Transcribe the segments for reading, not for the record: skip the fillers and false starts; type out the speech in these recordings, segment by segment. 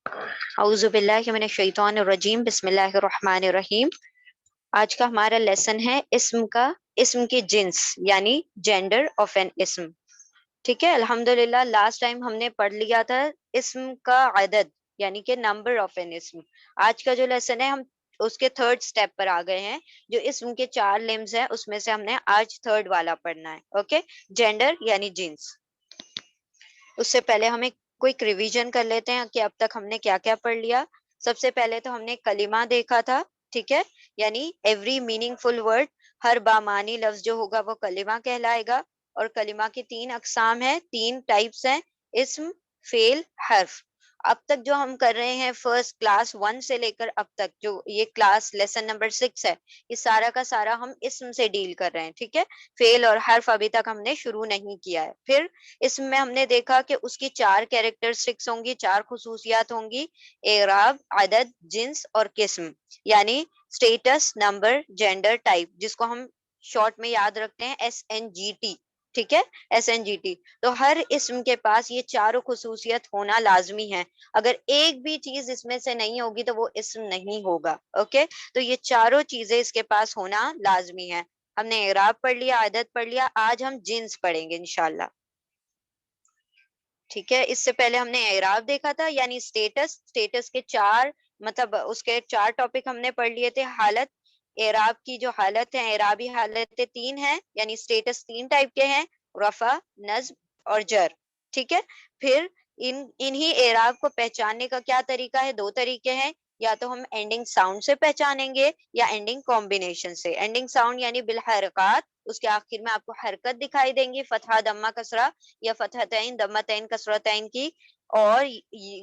اعوذ باللہ من الشیطان الرجیم، بسم اللہ الرحمن الرحیم۔ آج کا ہمارا لیسن ہے اسم کی جنس یعنی جینڈر آف این اسم۔ ٹھیک ہے، الحمدللہ لاسٹ ٹائم ہم نے پڑھ لیا تھا اسم کا عدد یعنی کہ نمبر آف این اسم۔ آج کا جو لیسن ہے ہم اس کے تھرڈ سٹیپ پر آ گئے ہیں۔ جو اسم کے 4 لمز ہیں اس میں سے ہم نے آج تھرڈ والا پڑھنا ہے۔ اوکے، جینڈر یعنی جنس۔ اس سے پہلے ہمیں کوئک ریویژن کر لیتے ہیں کہ اب تک ہم نے کیا کیا پڑھ لیا۔ سب سے پہلے تو ہم نے کلمہ دیکھا تھا، ٹھیک ہے، یعنی ایوری میننگ فل ورڈ، ہر بامانی لفظ جو ہوگا وہ کلمہ کہلائے گا۔ اور کلمہ کی 3 اقسام ہیں، 3 ٹائپس ہیں، اسم، فعل، حرف۔ اب تک جو ہم کر رہے ہیں فرسٹ کلاس 1 سے لے کر اب تک جو یہ کلاس لیسن نمبر 6 ہے، یہ سارا کا سارا ہم اسم سے ڈیل کر رہے ہیں، ٹھیک ہے۔ فعل اور حرف ابھی تک ہم نے شروع نہیں کیا ہے۔ پھر اس میں ہم نے دیکھا کہ اس کی 4 کیریکٹرسٹکس ہوں گی، 4 خصوصیات ہوں گی، اعراب، عدد، جنس اور قسم، یعنی اسٹیٹس، نمبر، جینڈر، ٹائپ، جس کو ہم شارٹ میں یاد رکھتے ہیں SNGT، ٹھیک ہے، SNGT۔ تو ہر اسم کے پاس یہ چاروں خصوصیت ہونا لازمی ہے۔ اگر ایک بھی چیز اس میں سے نہیں ہوگی تو وہ اسم نہیں ہوگا۔ اوکے، تو یہ چاروں چیزیں اس کے پاس ہونا لازمی ہے۔ ہم نے اعراب پڑھ لیا، عدد پڑھ لیا، آج ہم جنس پڑھیں گے انشاءاللہ، ٹھیک ہے۔ اس سے پہلے ہم نے اعراب دیکھا تھا یعنی اسٹیٹس کے 4 مطلب اس کے 4 ٹاپک ہم نے پڑھ لیے تھے۔ حالت، اعراب کی جو حالت ہے، اعرابی حالتیں 3 ہیں، یعنی اسٹیٹس 3 ٹائپ کے ہیں، رفع، نصب اور جر، ٹھیک ہے۔ پھر انہی اعراب کو پہچاننے کا کیا طریقہ ہے؟ 2 طریقے ہیں، یا تو ہم اینڈنگ ساؤنڈ سے پہچانیں گے یا اینڈنگ کمبینیشن سے۔ اینڈنگ ساؤنڈ یعنی بالحرکات، اس کے آخر میں آپ کو حرکت دکھائی دیں گی، فتحہ، دمہ، کسرہ یا فتحتین، دمتین، کسرتین کی، اور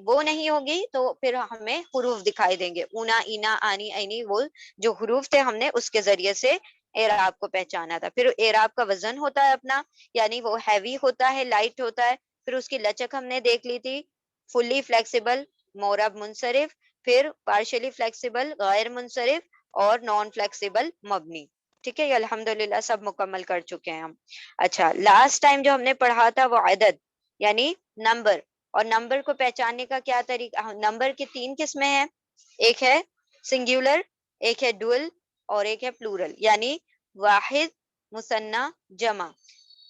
وہ نہیں ہوگی تو پھر ہمیں حروف دکھائی دیں گے، اونا، اینا، آنی، اینی، وہ جو حروف تھے ہم نے اس کے ذریعے سے اعراب کو پہچانا تھا۔ پھر اعراب کا وزن ہوتا ہے اپنا، یعنی وہ ہیوی ہوتا ہے، لائٹ ہوتا ہے۔ پھر اس کی لچک ہم نے دیکھ لی تھی، فلی فلیکسیبل، مورب، منصرف، پھر پارشلی فلیکسیبل، غیر منصرف، اور نان فلیکسیبل، مبنی، ٹھیک ہے۔ یہ الحمدللہ سب مکمل کر چکے ہیں ہم۔ اچھا، لاسٹ ٹائم جو ہم نے پڑھا تھا وہ عدد یعنی نمبر، اور نمبر کو پہچاننے کا کیا طریقہ۔ نمبر کی 3 قسمیں ہیں، ایک ہے سنگیولر، ایک ہے ڈوئل اور ایک ہے پلورل، یعنی واحد، مثنیٰ، جمع۔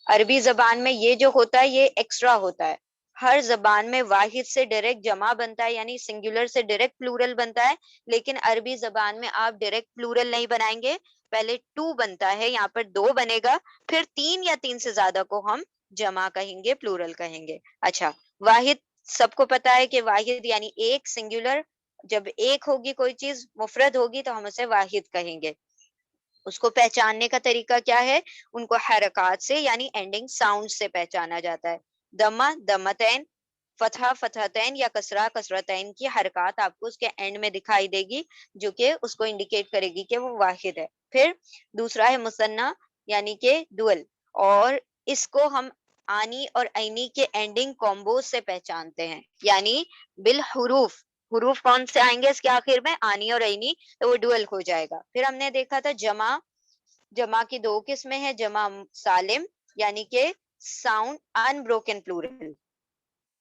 عربی زبان میں یہ جو ہوتا ہے یہ ایکسٹرا ہوتا ہے۔ ہر زبان میں واحد سے ڈائریکٹ جمع بنتا ہے، یعنی سنگولر سے ڈائریکٹ پلورل بنتا ہے، لیکن عربی زبان میں آپ ڈائریکٹ پلورل نہیں بنائیں گے، پہلے 2 بنتا ہے، یہاں پر 2 بنے گا، پھر 3 یا 3 سے زیادہ کو ہم جمع کہیں گے، پلورل کہیں گے۔ اچھا، واحد سب کو پتا ہے کہ واحد یعنی ایک، سنگولر جب ایک ہوگی کوئی چیز مفرد ہوگی تو ہم اسے واحد کہیں گے۔ اس کو پہچاننے کا طریقہ کیا ہے؟ ان کو حرکات سے یعنی اینڈنگ ساؤنڈ سے پہچانا جاتا ہے۔ دمہ، دمتین، فتحہ، فتحتین یا کسرہ، کسرتین کی حرکات آپ کو اس کے اینڈ میں دکھائی دے گی، جو کہ اس کو انڈیکیٹ کرے گی کہ وہ واحد ہے۔ پھر دوسرا ہے مثنیٰ یعنی کہ ڈوئل، اور اس کو ہم آنی اور عینی کے اینڈنگ کومبو سے پہچانتے ہیں، یعنی بالحروف، حروف کون سے آئیں گے اس کے آخر میں؟ آنی اور عینی، تو وہ ڈوئل ہو جائے گا۔ پھر ہم نے دیکھا تھا جمع، جمع کی 2 قسمیں ہیں، جمع سالم یعنی کہ ساؤنڈ ان بروکن پلورل،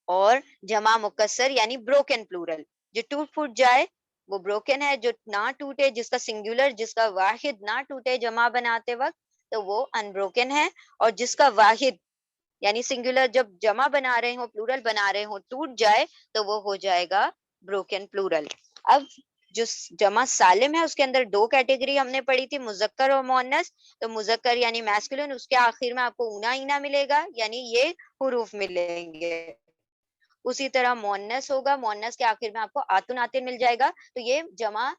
اور جمع مکسر یعنی بروکن پلورل، جو ٹوٹ پھوٹ جائے وہ بروکن ہے، جو نہ ٹوٹے، جس کا سنگولر، جس کا واحد نہ ٹوٹے جمع بناتے وقت، تو وہ ان بروکن ہے، اور جس کا واحد یعنی سنگولر جب جمع بنا رہے ہوں، پلورل بنا رہے ہوں، ٹوٹ جائے تو وہ ہو جائے گا بروکن پلورل۔ اب جو جمع سالم ہے اس کے اندر 2 کیٹیگری ہم نے پڑھی تھی، مذکر اور مؤنث۔ تو مذکر یعنی میسکولن، اس کے آخر میں آپ کو اونا، اینا ملے گا، یعنی یہ حروف ملیں گے۔ اسی طرح مؤنث ہوگا، مؤنث کے آخر میں آپ کو آتن، آتن مل جائے گا، تو یہ جمع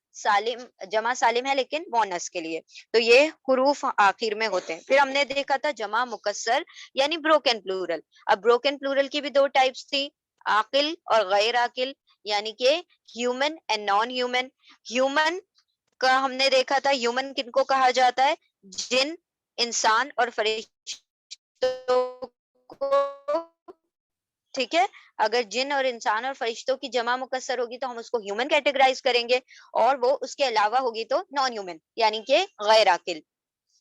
سالم ہے لیکن مؤنث کے لیے، تو یہ حروف آخر میں ہوتے ہیں۔ پھر ہم نے دیکھا تھا جمع مکسر یعنی بروکن پلورل۔ اب بروکن پلورل کی بھی 2 ٹائپس تھی، عاقل اور غیر عاقل، یعنی کہ human and non human. Human کا ہم نے دیکھا تھا، ہیومن کن کو کہا جاتا ہے؟ جن، انسان اور فرشتوں کو، ٹھیک ہے۔ اگر جن اور انسان اور فرشتوں کی جمع مکسر ہوگی تو ہم اس کو ہیومن کیٹیگرائز کریں گے، اور وہ اس کے علاوہ ہوگی تو نان ہیومن یعنی کہ غیر عاقل۔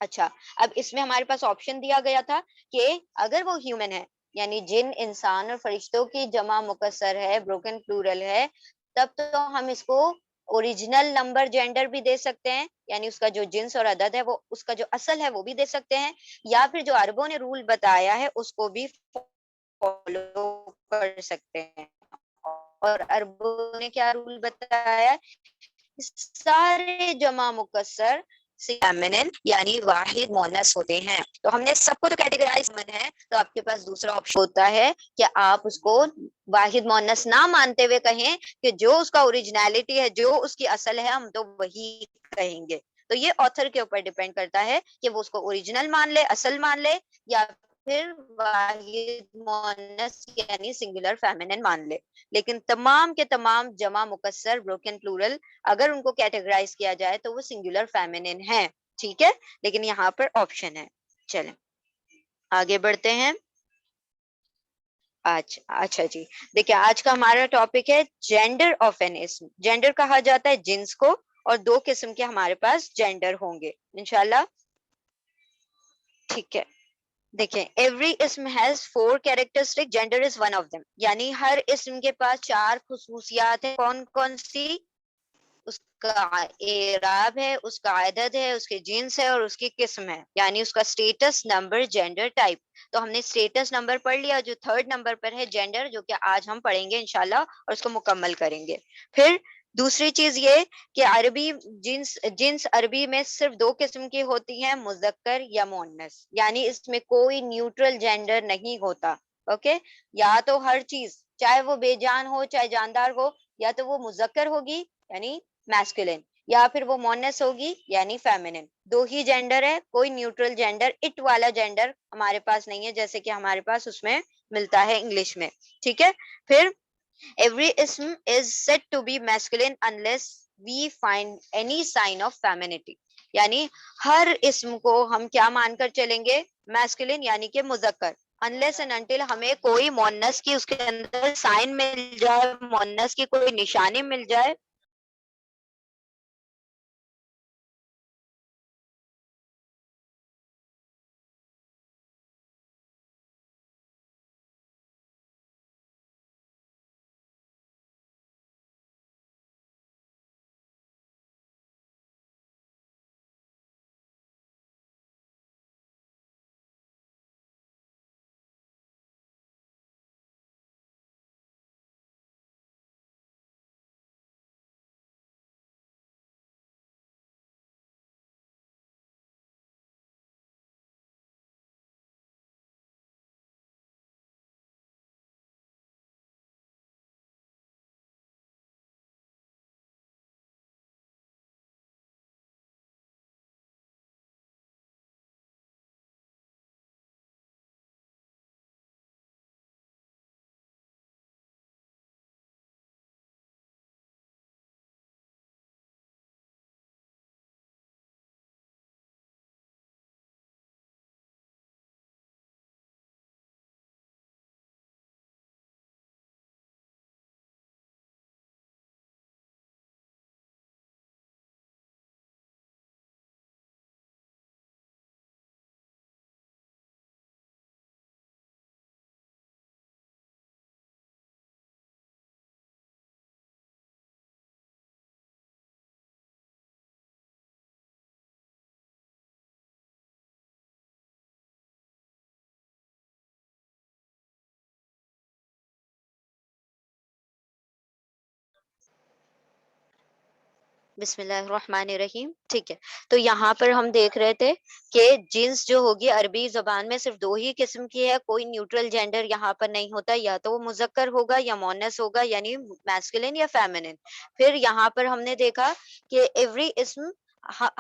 اچھا، اب اس میں ہمارے پاس آپشن دیا گیا تھا کہ اگر وہ ہیومن ہے یعنی جن، انسان اور فرشتوں کی جمع مکسر ہے، بروکن پلورل ہے، تب تو ہم اس کو اوریجنل نمبر جینڈر بھی دے سکتے ہیں، یعنی اس کا جو جنس اور عدد ہے وہ اس کا جو اصل ہے وہ بھی دے سکتے ہیں، یا پھر جو عربوں نے رول بتایا ہے اس کو بھی فالو کر سکتے ہیں. اور عربوں نے کیا رول بتایا؟ سارے جمع مکسر فیمنن یعنی واحد مؤنث ہوتے ہیں. تو ہم نے سب کو تو کیٹیگرائز ہے، تو آپ کے پاس دوسرا آپشن ہوتا ہے کہ آپ اس کو واحد مؤنث نہ مانتے ہوئے کہیں کہ جو اس کا اوریجنلٹی ہے، جو اس کی اصل ہے، ہم تو وہی کہیں گے. تو یہ آتھر کے اوپر ڈیپینڈ کرتا ہے کہ وہ اس کو اوریجنل مان لے، اصل مان لے، یا پھر واحد مؤنث یعنی سنگولر فیمنن مان لے. لیکن تمام کے تمام جمع مکسر بروکن پلورل اگر ان کو کیٹیگرائز کیا جائے تو وہ سنگولر فیمنن ہے. ٹھیک ہے، لیکن یہاں پر آپشن ہے. چلیں آگے بڑھتے ہیں. اچھا جی، دیکھیں آج کا ہمارا ٹاپک ہے جینڈر آف این اسم. جینڈر کہا جاتا ہے جنس کو، اور دو قسم کے ہمارے پاس جینڈر ہوں گے انشاءاللہ. ٹھیک ہے، دیکھیں ایوری اسم has 4 characteristic, gender is one of them. یعنی ہر اسم کے پاس 4 خصوصیات ہیں. کون کون سی؟ اس کا اعراب ہے، اس کا عدد ہے، اس کے جنس ہے، اور اس کی قسم ہے، یعنی اس کا اسٹیٹس، نمبر، جینڈر، ٹائپ. تو ہم نے اسٹیٹس نمبر پڑھ لیا، جو 3rd نمبر پر ہے جینڈر، جو کہ آج ہم پڑھیں گے انشاءاللہ اور اس کو مکمل کریں گے. پھر دوسری چیز یہ کہ عربی جنس عربی میں صرف 2 قسم کی ہوتی ہیں، مذکر یا مؤنث. یعنی اس میں کوئی نیوٹرل جینڈر نہیں ہوتا. اوکے، یا تو ہر چیز چاہے وہ بے جان ہو چاہے جاندار ہو، یا تو وہ مذکر ہوگی یعنی میسکولین، یا پھر وہ مونس ہوگی یعنی فیمنن. 2 ہی جینڈر ہے، کوئی نیوٹرل جینڈر اٹ والا جینڈر ہمارے پاس نہیں ہے، جیسے کہ ہمارے پاس اس میں ملتا ہے انگلش میں. ٹھیک ہے. پھر every ism is said to be masculine unless we find any sign of femininity. یعنی ہر اسم کو ہم کیا مان کر چلیں گے؟ میسکولین یعنی کہ مذکر. unless and until ہمیں کوئی مونس کی اس کے اندر سائن مل جائے، مونس کی کوئی نشانی مل جائے. بسم اللہ الرحمن الرحیم. ٹھیک ہے، تو یہاں پر ہم دیکھ رہے تھے کہ جنس جو ہوگی عربی زبان میں صرف 2 ہی قسم کی ہے، کوئی نیوٹرل جینڈر یہاں پر نہیں ہوتا، یا تو وہ مذکر ہوگا یا مؤنث ہوگا یعنی میسکولین یا فیمنن. پھر یہاں پر ہم نے دیکھا کہ ایوری اسم،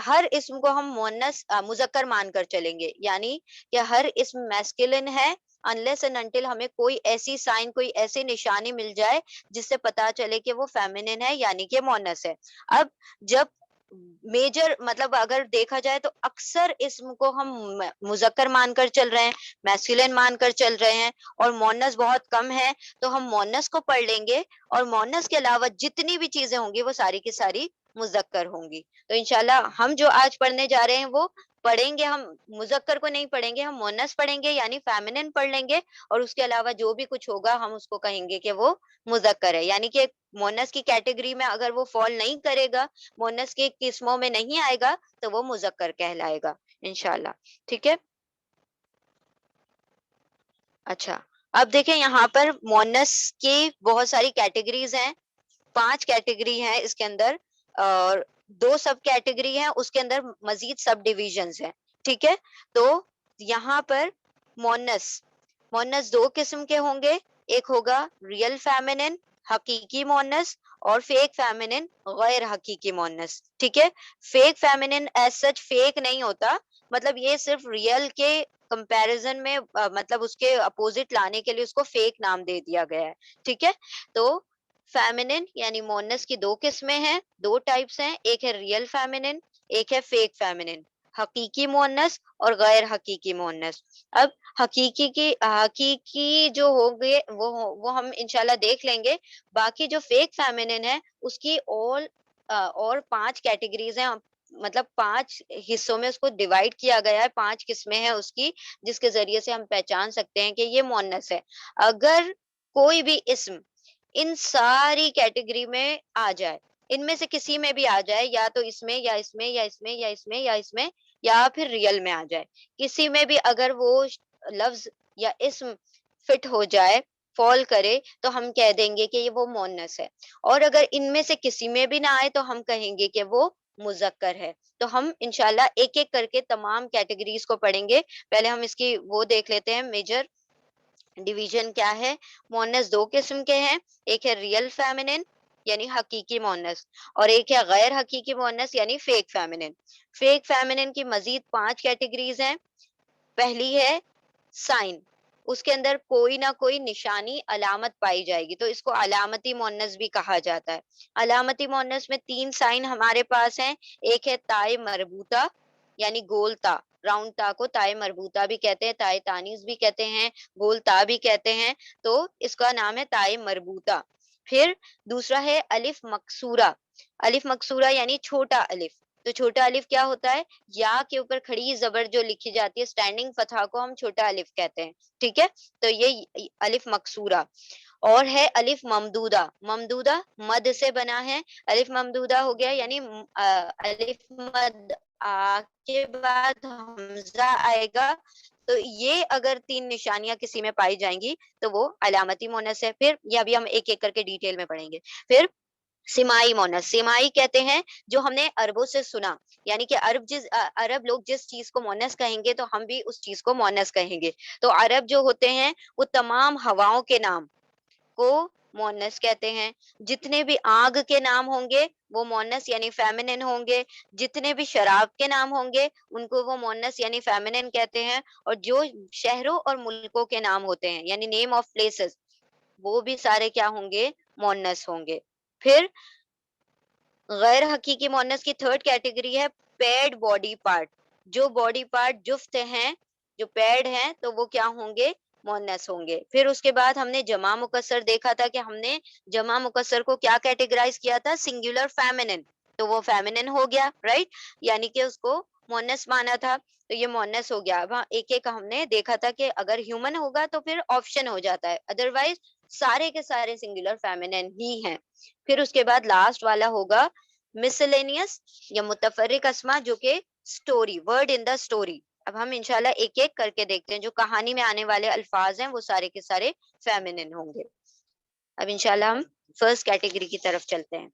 ہر اسم کو ہم مؤنث مذکر مان کر چلیں گے، یعنی کہ ہر اسم میسکولین ہے unless and until ہمیں کوئی ایسی سائن، کوئی ایسی نشانی مل جائے جس سے پتا چلے کہ وہ فیمنن ہے یعنی کہ مؤنث ہے. اب جب میجر مطلب اگر دیکھا جائے تو اکثر اسم کو ہم مذکر مان کر چل رہے ہیں، میسکولین مان کر چل رہے ہیں، اور مؤنث بہت کم ہے، تو ہم مؤنث کو پڑھ لیں گے، اور مؤنث کے علاوہ جتنی بھی چیزیں ہوں گی وہ ساری کی ساری مذکر ہوں گی. تو انشاءاللہ ہم جو آج پڑھنے جا رہے ہیں وہ پڑھیں گے ہم مذکر کو نہیں پڑھیں گے, ہم مونس پڑھیں گے یعنی فیمنن پڑھ لیں گے, اور اس کے علاوہ جو بھی کچھ ہوگا ہم اس کو کہیں گے کہ وہ مذکر ہے. یعنی کہ مونس کی کیٹیگری میں اگر وہ فال نہیں کرے گا, مونس کی قسموں میں نہیں آئے گا, تو وہ مذکر کہلائے گا انشاءاللہ. ٹھیک ہے. اچھا, اب دیکھیں یہاں پر مونس کی بہت ساری کیٹیگریز ہیں, 5 کیٹیگری ہیں اس کے اندر, اور 2 سب کیٹیگری ہیں, اس کے اندر مزید سب ڈیویژنز ہیں. ٹھیک ہے. تو یہاں پر مونس 2 قسم کے ہوں گے, ایک ہوگا ریئل فیمنن حقیقی مونس, اور فیک فیمنن غیر حقیقی مونس. ٹھیک ہے. Fake feminine as such fake نہیں ہوتا, مطلب یہ صرف ریئل کے کمپیریزن میں مطلب اس کے اپوزٹ لانے کے لیے اس کو فیک نام دے دیا گیا ہے. ٹھیک ہے. تو فیمنن یعنی مونس کی 2 قسمیں ہیں, 2 ٹائپس ہیں, ایک ہے ریئل فیمنن, ایک ہے فیک فیمنن, حقیقی مونس اور غیر حقیقی مونس. اب حقیقی جو ہوگے وہ ہم انشاءاللہ دیکھ لیں گے. باقی جو فیک فیمنن ہے اس کی اور 5 کیٹیگریز ہیں, مطلب 5 حصوں میں اس کو ڈیوائڈ کیا گیا ہے, 5 قسمیں ہیں اس کی, جس کے ذریعے سے ہم پہچان سکتے ہیں کہ یہ مونس ہے. اگر کوئی بھی اسم ان ساری کیٹیگری میں آ جائے, ان میں سے کسی میں بھی آ جائے, یا تو اس میں یا اس میں یا اس میں یا اس میں یا اس میں, یا پھر ریئل میں آ جائے, کسی میں بھی اگر وہ لفظ یا اسم فٹ ہو جائے, فال کرے, تو ہم کہہ دیں گے کہ یہ وہ مونس ہے. اور اگر ان میں سے کسی میں بھی نہ آئے تو ہم کہیں گے کہ وہ مذکر ہے. تو ہم انشاءاللہ ایک ایک کر کے تمام کیٹیگریز کو پڑھیں گے. پہلے ہم اس کی وہ دیکھ لیتے ہیں میجر ڈویژن کیا ہے. مونس 2 قسم کے ہیں, ایک ہے ریئل فیمنن یعنی حقیقی مونس, اور ایک ہے غیر حقیقی مونس یعنی فیک فیمنن. فیک فیمنن کی مزید 5 کیٹیگریز ہیں. پہلی ہے سائن, اس کے اندر کوئی نہ کوئی نشانی علامت پائی جائے گی, تو اس کو علامتی مونس بھی کہا جاتا ہے. علامتی مونس میں 3 سائن ہمارے پاس ہیں, ایک ہے تائے مربوطہ یعنی گول تا, راؤنڈ تا کو تائے مربوطہ بھی کہتے ہیں, تائے تانیز بھی کہتے ہیں, گول تا بھی کہتے ہیں, تو اس کا نام ہے تائے مربوطہ. پھر دوسرا ہے الف مکسورہ. الف مکسورہ یعنی چھوٹا الف, تو چھوٹا الف کیا ہوتا ہے, یا کے اوپر کھڑی زبر جو لکھی جاتی ہے اسٹینڈنگ فتحہ کو ہم چھوٹا الف کہتے ہیں. ٹھیک ہے. تو یہ الف مکسورہ. اور ہے الف ممدودہ, ممدودہ مد سے بنا ہے, الف ممدودہ ہو گیا یعنی الف مد کے بعد حمزہ آئے گا, تو یہ اگر 3 نشانیاں کسی میں پائی جائیں گی تو وہ علامتی مونس ہے. پھر یہ ابھی ہم ایک ایک کر کے ڈیٹیل میں پڑھیں گے. پھر سمائی مونس, سمائی کہتے ہیں جو ہم نے عربوں سے سنا, یعنی کہ عرب لوگ جس چیز کو مونس کہیں گے تو ہم بھی اس چیز کو مونس کہیں گے. تو عرب جو ہوتے ہیں وہ تمام ہواؤں کے نام کو مونس کہتے ہیں. جتنے بھی آگ کے نام ہوں گے وہ مونس یعنی فیمنن ہوں گے, جتنے بھی شراب کے نام ہوں گے ان کو وہ مونس یعنی فیمنن کہتے ہیں, اور جو شہروں اور ملکوں کے نام ہوتے ہیں یعنی نیم آف پلیسز, وہ بھی سارے کیا ہوں گے, مونس ہوں گے. پھر غیر حقیقی مونس کی 3rd کیٹیگری ہے پیڈ باڈی پارٹ, جو باڈی پارٹ جفت ہیں, جو پیڈ ہیں, تو وہ کیا ہوں گے, مونس ہوں گے. پھر اس کے بعد ہم نے جمع مکسر دیکھا تھا کہ ہم نے جمع مکسر کو کیا کیٹیگرائز کیا تھا, سنگولر فیمنن, تو وہ فیمنن ہو گیا, رائٹ, یعنی کہ اس کو مونس مانا تھا, تو یہ مونس ہو گیا. اب ایک ایک ہم نے دیکھا تھا کہ اگر ہیومن ہوگا تو پھر آپشن ہو جاتا ہے, ادروائز سارے کے سارے سنگولر فیمنن ہی ہیں. پھر اس کے بعد لاسٹ والا ہوگا مسلینیس یا متفرق اسما, جو کہ story, word in the story. اب ہم انشاءاللہ ایک ایک کر کے دیکھتے ہیں, جو کہانی میں آنے والے الفاظ ہیں وہ سارے کے سارے فیمنن ہوں گے. اب انشاءاللہ ہم فرسٹ کیٹیگری کی طرف چلتے ہیں.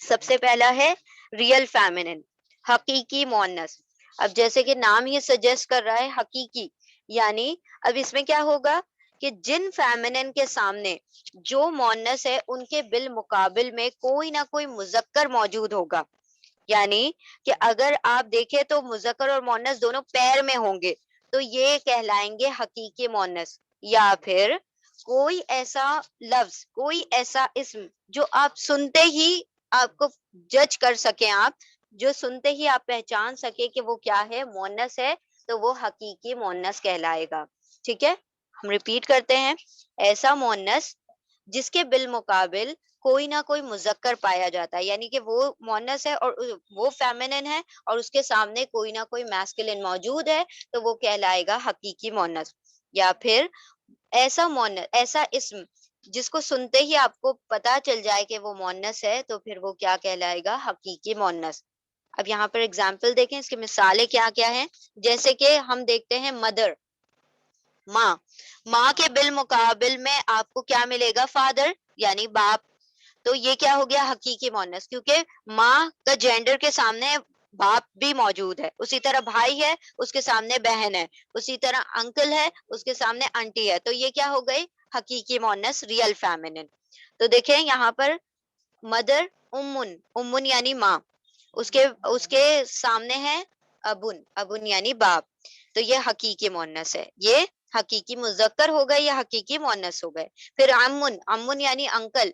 سب سے پہلا ہے ریئل فیمنن, حقیقی مونس. اب جیسے کہ نام ہی سجیسٹ کر رہا ہے حقیقی, یعنی اب اس میں کیا ہوگا کہ جن فیمنن کے سامنے جو مونس ہے ان کے بالمقابل میں کوئی نہ کوئی مذکر موجود ہوگا. یعنی کہ اگر آپ دیکھیں تو مذکر اور مونس دونوں پیر میں ہوں گے تو یہ کہلائیں گے حقیقی مونس. یا پھر کوئی ایسا لفظ, کوئی ایسا اسم جو آپ سنتے ہی آپ کو جج کر سکیں, آپ جو سنتے ہی آپ پہچان سکے کہ وہ کیا ہے, مونس ہے, تو وہ حقیقی مونس کہلائے گا. ٹھیک ہے, ہم ریپیٹ کرتے ہیں, ایسا مونس جس کے بالمقابل کوئی نہ کوئی مذکر پایا جاتا ہے، یعنی کہ وہ مونس ہے اور وہ فیمنن ہے اور اس کے سامنے کوئی نہ کوئی میسکلن موجود ہے، تو وہ کہلائے گا حقیقی مونس. یا پھر ایسا مونس، ایسا اسم جس کو سنتے ہی آپ کو پتا چل جائے کہ وہ مونس ہے، تو پھر وہ کیا کہلائے گا؟ حقیقی مونس. اب یہاں پر اگزامپل دیکھیں، اس کی مثالیں کیا کیا ہیں. جیسے کہ ہم دیکھتے ہیں مدر، ماں. ماں کے بالمقابل میں آپ کو کیا ملے گا؟ فادر، یعنی باپ. تو یہ کیا ہو گیا؟ حقیقی مونس، کیونکہ ماں کا جینڈر کے سامنے باپ بھی موجود ہے. اسی طرح بھائی ہے، اس کے سامنے بہن ہے. اسی طرح انکل ہے، اس کے سامنے آنٹی ہے. تو یہ کیا ہو گئی؟ حقیقی مونس، ریئل فیمنن. تو دیکھیں یہاں پر مدر، امن، امن یعنی ماں، اس کے سامنے ہے ابن، ابن یعنی باپ. تو یہ حقیقی مونس ہے. یہ حقیقی مذکر ہو گئے یا حقیقی مونس ہو گئے. پھر امن، امن یعنی انکل،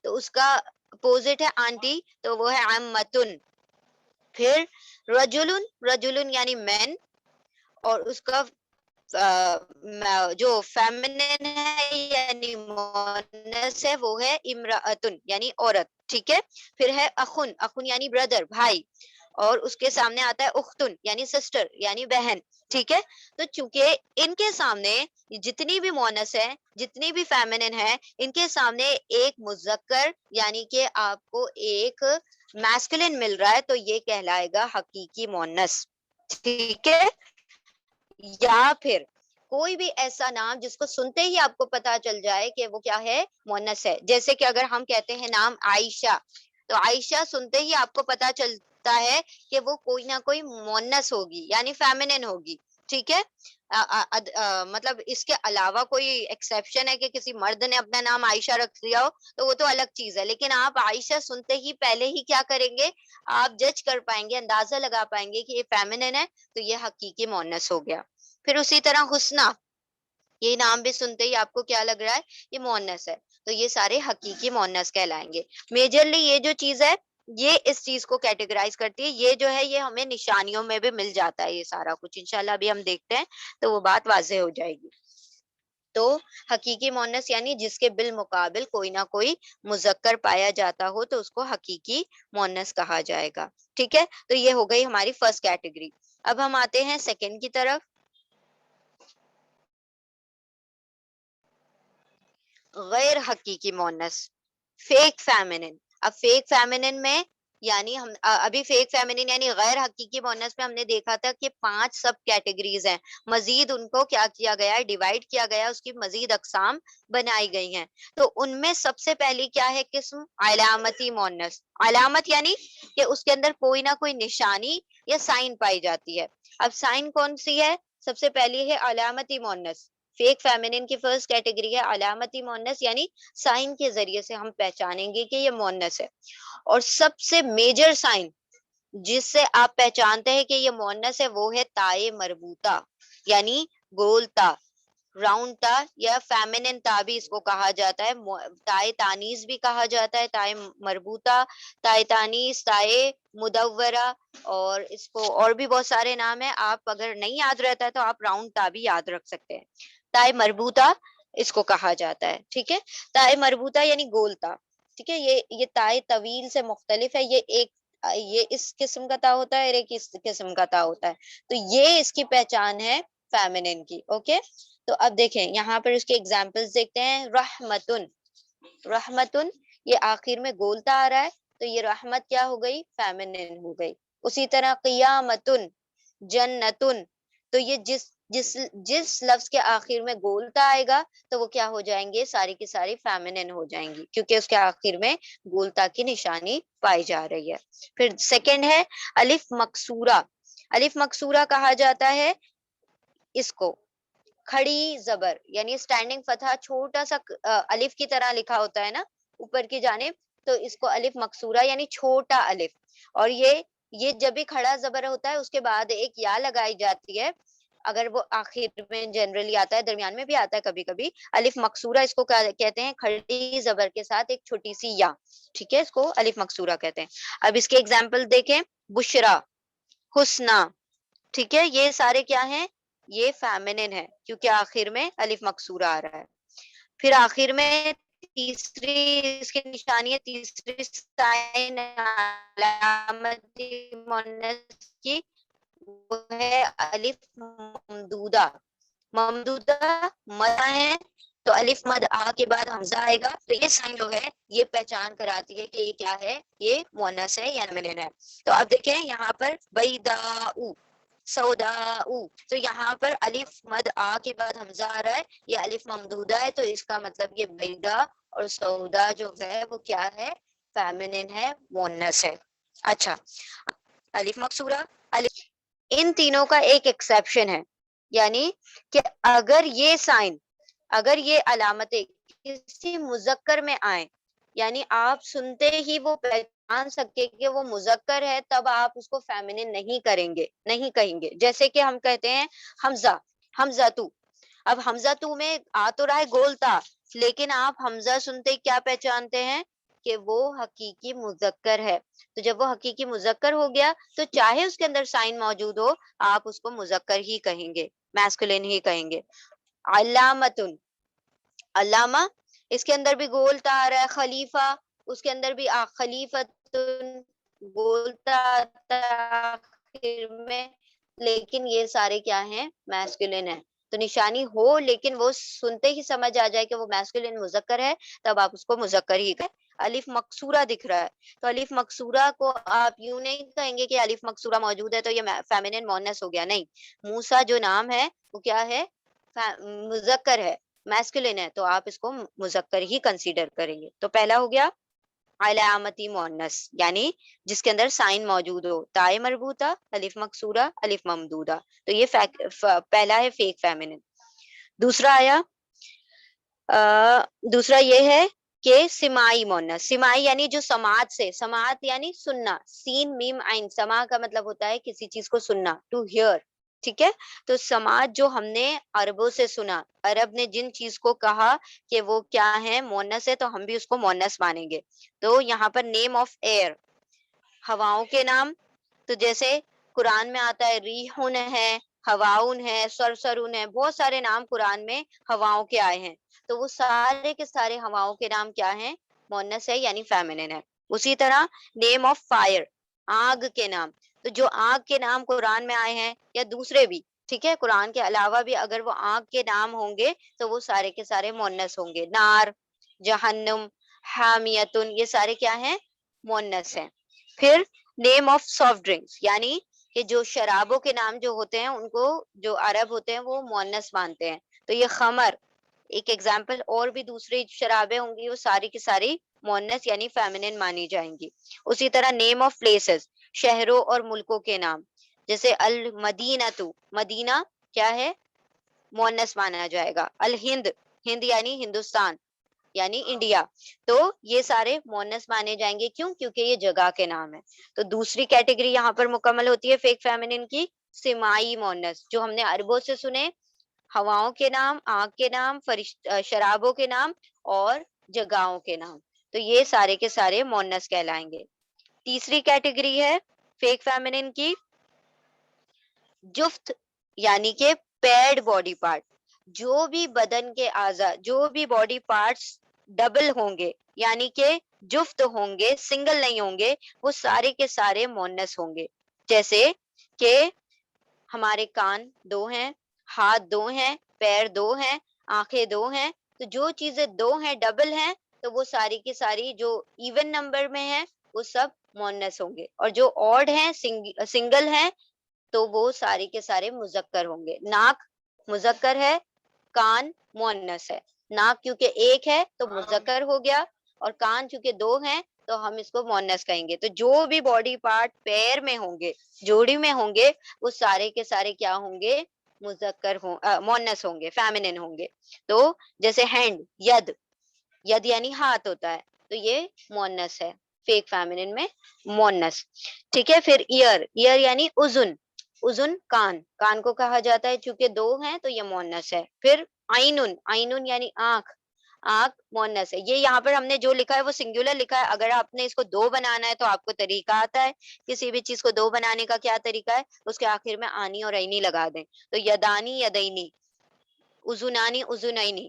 تو اس کا اپوزٹ ہے آنٹی، تو وہ ہے عمتن. پھر رجلن، رجلن یعنی مین، اور اس کا جو فیمنن ہے یعنی مونس ہے وہ ہے امرأتن یعنی عورت. ٹھیک ہے. پھر ہے اخن، اخن یعنی بردر، بھائی، اور اس کے سامنے آتا ہے اختن یعنی سسٹر یعنی بہن. ٹھیک ہے. تو چونکہ ان کے سامنے جتنی بھی مونس ہے، جتنی بھی فیمنن ہے، ان کے سامنے ایک مذکر یعنی کہ آپ کو ایک میسکلن مل رہا ہے، تو یہ کہلائے گا حقیقی مونس. ٹھیک ہے. یا پھر کوئی بھی ایسا نام جس کو سنتے ہی آپ کو پتا چل جائے کہ وہ کیا ہے؟ مونس ہے. جیسے کہ اگر ہم کہتے ہیں نام عائشہ، تو عائشہ سنتے ہی آپ کو پتا چلتا ہے کہ وہ کوئی نہ کوئی مونس ہوگی یعنی فیمنن ہوگی. ٹھیک ہے. مطلب اس کے علاوہ کوئی ایکسیپشن ہے کہ کسی مرد نے اپنا نام عائشہ رکھ دیا ہو، تو وہ تو الگ چیز ہے. لیکن آپ عائشہ سنتے ہی پہلے ہی کیا کریں گے؟ آپ جج کر پائیں گے، اندازہ لگا پائیں گے کہ یہ فیمنن ہے، تو یہ حقیقی مونس ہو گیا. پھر اسی طرح حسنہ، یہ نام بھی سنتے ہی آپ کو کیا لگ رہا ہے؟ یہ مونس ہے. تو یہ سارے حقیقی مونس کہلائیں گے. میجرلی یہ جو چیز ہے، یہ اس چیز کو کیٹیگرائز کرتی ہے. یہ جو ہے یہ ہمیں نشانیوں میں بھی مل جاتا ہے یہ سارا کچھ. انشاءاللہ ابھی ہم دیکھتے ہیں تو وہ بات واضح ہو جائے گی. تو حقیقی مونس یعنی جس کے بالمقابل کوئی نہ کوئی مذکر پایا جاتا ہو، تو اس کو حقیقی مونس کہا جائے گا. ٹھیک ہے. تو یہ ہو گئی ہماری فرسٹ کیٹیگری. اب ہم آتے ہیں سیکنڈ کی طرف. غیر حقیقی مونس، فیک فیمنن. اب فیک فیمنن میں یعنی ہم ابھی فیک فیمنن یعنی غیر حقیقی مونس میں ہم نے دیکھا تھا کہ 5 سب کیٹیگریز ہیں. مزید ان کو کیا کیا گیا ہے؟ ڈیوائڈ کیا گیا ہے، اس کی مزید اقسام بنائی گئی ہیں. تو ان میں سب سے پہلی کیا ہے قسم؟ علامتی مونس. علامت یعنی کہ اس کے اندر کوئی نہ کوئی نشانی یا سائن پائی جاتی ہے. اب سائن کون سی ہے؟ سب سے پہلی ہے علامتی مونس. فیک فیمنن کی فرسٹ کیٹیگری ہے علامتی مونس، یعنی سائن کے ذریعے سے ہم پہچانیں گے کہ یہ مونس ہے. اور سب سے میجر سائن جس سے آپ پہچانتے ہیں کہ یہ مونس ہے وہ ہے تائے مربوطہ، یعنی گول تا، راؤنڈ تا، یا فیمنن تا بھی اس کو کہا جاتا ہے. تائے تانیز بھی کہا جاتا ہے، تائے مربوطہ، تائے تانیز، تائے مدورہ، اور اس کو اور بھی بہت سارے نام ہیں. آپ اگر نہیں یاد رہتا ہے تو آپ راؤنڈ تا بھی یاد رکھ سکتے ہیں. تائے مربوطہ اس کو کہا جاتا ہے. ٹھیک ہے. تائے مربوطہ یعنی گول تا. ٹھیک ہے. یہ تائے طویل سے مختلف ہے. یہ اس قسم کا تا ہوتا ہے اور ایک اس قسم کا تا ہوتا ہے. تو یہ اس کی پہچان ہے فیمنن کی. اوکے. تو اب دیکھیں یہاں پر اس کے ایگزامپلس دیکھتے ہیں. رحمتن، رحمتن یہ آخر میں گولتا آ رہا ہے، تو یہ رحمت کیا ہو گئی؟ فیمنن ہو گئی. اسی طرح قیامتن، جنتن، تو یہ جس لفظ کے آخر میں گولتا آئے گا تو وہ کیا ہو جائیں گے؟ ساری کی ساری فیمنن ہو جائیں گی، کیونکہ اس کے آخر میں گولتا کی نشانی پائی جا رہی ہے. پھر سیکنڈ ہے الف مکسورہ. الف مکسورہ کہا جاتا ہے اس کو کھڑی زبر، یعنی اسٹینڈنگ فتحہ چھوٹا سا الف کی طرح لکھا ہوتا ہے نا اوپر کی جانب، تو اس کو الف مکسورہ یعنی چھوٹا الف. اور یہ جب بھی کھڑا زبر ہوتا ہے اس کے بعد ایک یا لگائی جاتی ہے. اگر وہ آخر میں جنرلی آتا ہے، درمیان میں بھی آتا ہے کبھی کبھی. الف مکسورہ اس کو کہتے ہیں کھڑی زبر کے ساتھ ایک چھوٹی سی یا. ٹھیک ہے. اس کو الف مکسورہ کہتے ہیں. اب اس کے ایگزامپل دیکھیں. بشرا، حسنہ. ٹھیک ہے. یہ سارے کیا ہیں؟ یہ فیمنن ہے کیونکہ آخر میں الف مکسورہ آ رہا ہے. پھر آخر میں تیسری اس کی نشانی ہے، تیسری سائن علامت مؤنث کی وہ ہے الف ممدودہ. ممدودہ مد ہے تو الف مد آ کے بعد حمزہ آئے گا، تو یہ سائن جو ہے یہ پہچان کراتی ہے کہ یہ کیا ہے، یہ مؤنث ہے یا فیمینن ہے. تو اب دیکھیں یہاں پر بیضاء سوداء، تو یہاں پر الف مد آ کے بعد حمزہ آ رہا ہے، یہ الف ممدودہ ہے، تو اس کا مطلب یہ بیضاء اور سودا جو ہے وہ کیا ہے، فیمینن ہے، مؤنث ہے. اچھا الف مکسورہ، الف ان تینوں کا ایک ایکسیپشن ہے، یعنی کہ اگر یہ سائن، اگر یہ علامتیں کسی مذکر میں آئیں، یعنی آپ سنتے ہی وہ پہچان سکے کہ وہ مذکر ہے، تب آپ اس کو فیمینن نہیں کریں گے، نہیں کہیں گے. جیسے کہ ہم کہتے ہیں حمزہ، حمزہ تو، اب حمزہ تو میں آ تو رہا ہے گولتا، لیکن آپ حمزہ سنتے ہی کیا پہچانتے ہیں کہ وہ حقیقی مذکر ہے. تو جب وہ حقیقی مذکر ہو گیا تو چاہے اس کے اندر سائن موجود ہو، آپ اس کو مذکر ہی کہیں گے، میسکولین ہی کہیں گے. علامتن، علامہ اس کے اندر بھی گولتا آ رہا ہے، خلیفہ اس کے اندر بھی خلیفتن گولتا آتا ہے آخر میں، لیکن یہ سارے کیا ہیں، میسکولین ہیں. تو نشانی ہو لیکن وہ سنتے ہی سمجھ آ جائے کہ وہ میسکولین مذکر ہے، تب آپ اس کو مذکر ہی کہیں. الف مکسورہ دکھ رہا ہے تو الف مکسورہ کو آپ یوں نہیں کہیں گے کہ الف مکسورہ موجود ہے تو یہ فیمینن مؤنث ہو گیا، نہیں. موسیٰ جو نام ہے وہ کیا ہے، مذکر ہے، میسکولین ہے، تو آپ اس کو مذکر ہی کنسیڈر کریں گے. تو پہلا ہو گیا علامتی مؤنث، یعنی جس کے اندر سائن موجود ہو، تائے مربوطہ، الف مکسورہ، الف ممدودہ، تو یہ پہلا ہے فیک فیمینن. دوسرا آیا، دوسرا یہ ہے کہ سماعی مؤنث. سماعی یعنی جو سماعت سے، سماعت یعنی سننا، سین میم عین، سماع کا مطلب ہوتا ہے کسی چیز کو سننا، ٹو ہیئر، ٹھیک ہے. تو سماعت جو ہم نے عربوں سے سنا، عرب نے جن چیز کو کہا کہ وہ کیا ہے، مؤنث ہے، تو ہم بھی اس کو مؤنث مانیں گے. تو یہاں پر نیم آف ایئر، ہواؤں کے نام، تو جیسے قرآن میں آتا ہے ریحن ہے، ہواؤن ہے، سرسرون ہے، بہت سارے نام قرآن میں ہواؤں کے آئے ہیں، تو وہ سارے کے سارے ہواؤں کے نام کیا ہیں، مؤنث ہے یعنی فیمینن ہے. اسی طرح نیم آف فائر، آگ کے نام، تو جو آگ کے نام قرآن میں آئے ہیں یا دوسرے بھی، ٹھیک ہے، قرآن کے علاوہ بھی اگر وہ آگ کے نام ہوں گے تو وہ سارے کے سارے مؤنث ہوں گے. نار، جہنم، حامیتن، یہ سارے کیا ہیں، مؤنث ہیں. پھر نیم آف سافٹ ڈرنکس، یعنی کہ جو شرابوں کے نام جو ہوتے ہیں ان کو جو عرب ہوتے ہیں وہ مؤنث مانتے ہیں، تو یہ خمر ایک ایگزامپل، اور بھی دوسری شرابیں ہوں گی وہ ساری کی ساری مؤنث یعنی فیمینن مانی جائیں گی. اسی طرح نیم آف پلیسز، شہروں اور ملکوں کے نام، جیسے المدینہ، مدینہ کیا ہے، مؤنث مانا جائے گا. الہند، ہند یعنی ہندوستان یعنی انڈیا، تو یہ سارے مؤنث مانے جائیں گے. کیوں؟ کیونکہ یہ جگہ کے نام ہے. تو دوسری کیٹیگری یہاں پر مکمل ہوتی ہے فیک فیمینن کی، سماعی مؤنث، جو ہم نے عربوں سے سنے، ہواؤں کے نام، آگ کے نام، شرابوں کے نام اور جگہوں کے نام، تو یہ سارے کے سارے مؤنث کہلائیں گے. تیسری کیٹیگری ہے فیک فیمینن کی جفت، یعنی کہ پیڈ باڈی پارٹ، جو بھی بدن کے اعضاء، جو بھی باڈی پارٹس ڈبل ہوں گے یعنی کہ جفت ہوں گے، سنگل نہیں ہوں گے، وہ سارے کے سارے مؤنث ہوں گے. جیسے کہ ہمارے کان دو ہیں، ہاتھ دو ہیں، پیر دو ہیں، آنکھیں دو ہیں، تو جو چیزیں دو ہیں، ڈبل ہیں، تو وہ ساری کی ساری جو ایون نمبر میں ہیں وہ سب مؤنث ہوں گے، اور جو آڈ ہیں، سنگل ہیں، تو وہ سارے کے سارے مذکر ہوں گے. ناک مذکر ہے، کان مؤنث ہے. ناک کیونکہ ایک ہے تو مذکر ہو گیا، اور کان چونکہ دو ہیں تو ہم اس کو مؤنث کہیں گے. تو جو بھی باڈی پارٹ پیر میں ہوں گے، جوڑی میں ہوں گے، وہ سارے کے سارے کیا ہوں گے، مذکر ہوں، مؤنث ہوں گے، فیمینن ہوں گے. تو جیسے ہینڈ، ید، ید یعنی ہاتھ ہوتا ہے، تو یہ مؤنث ہے، فیک فیمینن میں مؤنث. ٹھیک ہے. پھر ایئر، ایئر یعنی اذن، اذن کان، کان کو کہا جاتا ہے، چونکہ دو ہیں تو یہ مؤنث ہے. پھر عینن، عینن یعنی آنکھ، آنکھ مؤنث ہے. یہ یہاں پر ہم نے جو لکھا ہے وہ سنگولر لکھا ہے، اگر آپ نے اس کو دو بنانا ہے تو آپ کو طریقہ آتا ہے، کسی بھی چیز کو دو بنانے کا کیا طریقہ ہے، اس کے آخر میں آنی اور عینی لگا دیں. تو یدانی، یدینی، اذنانی، اذنینی،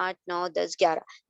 8 9 10 11,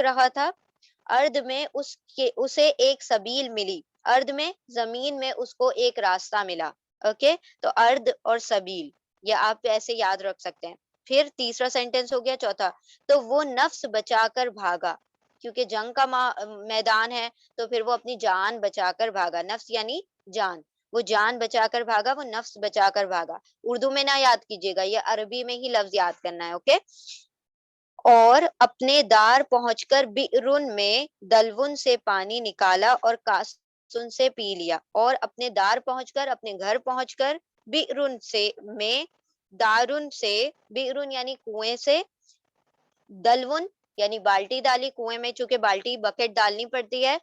رہا تھا، ارد میں اسے ایک سبیل ملی، ارد میں زمین میں اس کو ایک راستہ ملا. اوکے، تو ارد اور سبیل یہ آپ ایسے یاد رکھ سکتے ہیں. پھر تیسرا سینٹینس ہو گیا چوتھا، تو وہ نفس بچا کر بھاگا، کیونکہ جنگ کا میدان ہے تو پھر وہ اپنی جان بچا کر بھاگا. نفس یعنی جان، وہ جان بچا کر بھاگا، وہ نفس بچا کر بھاگا. اردو میں نہ یاد کیجیے گا، یہ عربی میں ہی لفظ یاد کرنا ہے. اوکے. اور اپنے دار پہنچ کر بئرن میں دلون سے پانی نکالا اور کاسن سے پی لیا. اور اپنے دار پہنچ کر، اپنے گھر پہنچ کر، بئرن سے میں، دارن سے، بئرن یعنی کنویں سے، دلون یعنی بالٹی ڈالی کنویں میں، چونکہ بالٹی بکٹ ڈالنی پڑتی ہے.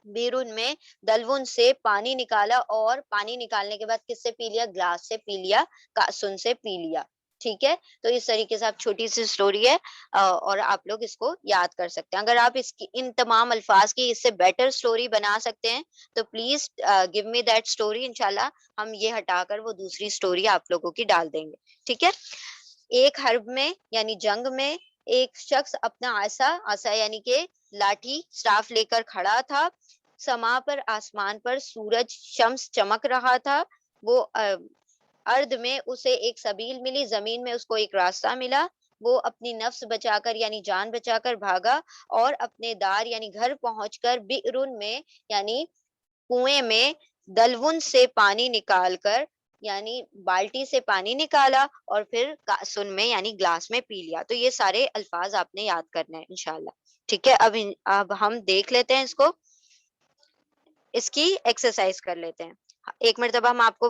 بیرون میں دلون سے پانی نکالا، اور پانی نکالنے کے بعد کس سے پی لیا؟ گلاس سے پی لیا، کاسن سے پی لیا. ٹھیک ہے، تو اس طریقے سے آپ چھوٹی سی سٹوری ہے اور آپ لوگ اس کو یاد کر سکتے ہیں. اگر آپ اس کی ان تمام الفاظ کی اس سے بیٹر سٹوری بنا سکتے ہیں تو please give me that story. انشاءاللہ ہم یہ ہٹا کر وہ دوسری سٹوری آپ لوگوں کی ڈال دیں گے. ٹھیک ہے. ایک حرب میں یعنی جنگ میں ایک شخص اپنا آسا یعنی کہ لاٹھی سٹاف لے کر کھڑا تھا. سما پر، آسمان پر سورج شمس چمک رہا تھا. وہ ارد میں اسے ایک سبیل ملی، زمین میں اس کو ایک راستہ ملا. وہ اپنی نفس بچا کر یعنی جان بچا کر بھاگا، اور اپنے دار یعنی گھر پہنچ کر بئرن میں یعنی کنویں میں دلون سے پانی نکال کر یعنی بالٹی سے پانی نکالا، اور پھر کاسن میں یعنی گلاس میں پی لیا. تو یہ سارے الفاظ آپ نے یاد کرنے ہیں انشاءاللہ. ٹھیک ہے. اب ہم دیکھ لیتے ہیں اس کو، اس کی ایکسرسائز کر لیتے ہیں. ایک مرتبہ ہم آپ کو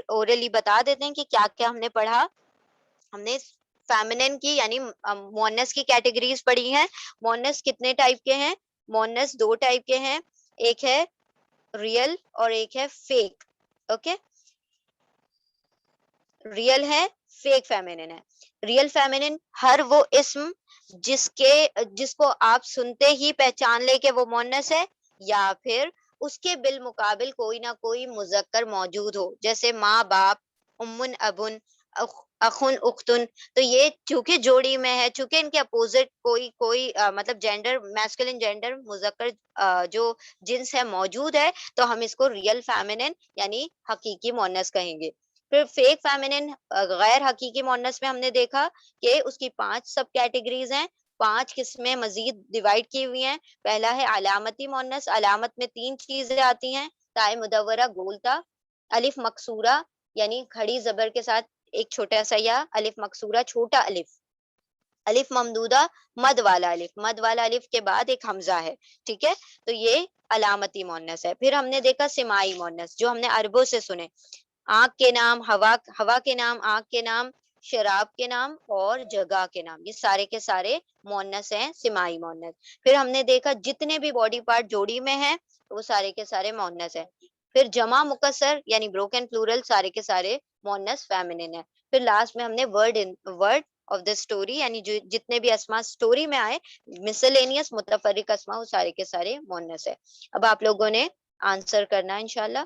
اورلی بتا دیتے ہیں کہ کیا کیا ہم نے پڑھا. ہم نے فیمنن کی یعنی مؤنث کی کیٹیگریز پڑھی ہیں. مؤنث کتنے ٹائپ کے ہیں؟ مؤنث دو ٹائپ کے ہیں، ایک ہے ریئل اور ایک ہے فیک. اوکے، ریئل ہے، فیک فیمنن ہے. ریئل فیمنن ہر وہ اسم جس کو آپ سنتے ہی پہچان لے کہ وہ مؤنث ہے، یا پھر اس کے بالمقابل کوئی نہ کوئی مذکر موجود ہو، جیسے ماں باپ، امن ابن، اخن اختن. تو یہ چونکہ جوڑی میں ہے، چونکہ ان کے اپوزٹ کوئی مطلب جینڈر میسکولن جینڈر مذکر جو جنس ہے موجود ہے، تو ہم اس کو ریئل فیمنن یعنی حقیقی مؤنث کہیں گے. پھر فیک فیمنن غیر حقیقی مؤنث میں ہم نے دیکھا کہ اس کی 5 سب کیٹیگریز ہیں، 5 قسمیں مزید ڈیوائڈ کی ہوئی ہیں. پہلا ہے علامتی مؤنث. علامت میں 3 چیزیں آتی ہیں: تائے مدورہ گولتا، الف مکسورہ یعنی کھڑی زبر کے ساتھ ایک چھوٹا سا یا، الف مکسورہ چھوٹا الف، الف ممدودہ مد والا الف، مد والا الف کے بعد ایک حمزہ ہے. ٹھیک ہے، تو یہ علامتی مؤنث ہے. پھر ہم نے دیکھا سماعی مؤنث، جو ہم نے عربوں سے سنے: آنکھ کے نام، ہوا کے نام، آنکھ کے نام، شراب کے نام اور جگہ کے نام. یہ سارے کے سارے مؤنث ہیں، سماعی مؤنث. پھر ہم نے دیکھا جتنے بھی باڈی پارٹ جوڑی میں ہیں وہ سارے کے سارے مؤنث ہیں. پھر جمع مکسر یعنی بروکن پلورل، سارے کے سارے مؤنث فیمنن ہے. پھر لاسٹ میں ہم نے ورڈ آف دا اسٹوری یعنی جو جتنے بھی اسما اسٹوری میں آئے، مسلینیس متفرق اسما، وہ سارے کے سارے مؤنث ہے. اب آپ لوگوں نے آنسر کرنا ہے انشاءاللہ.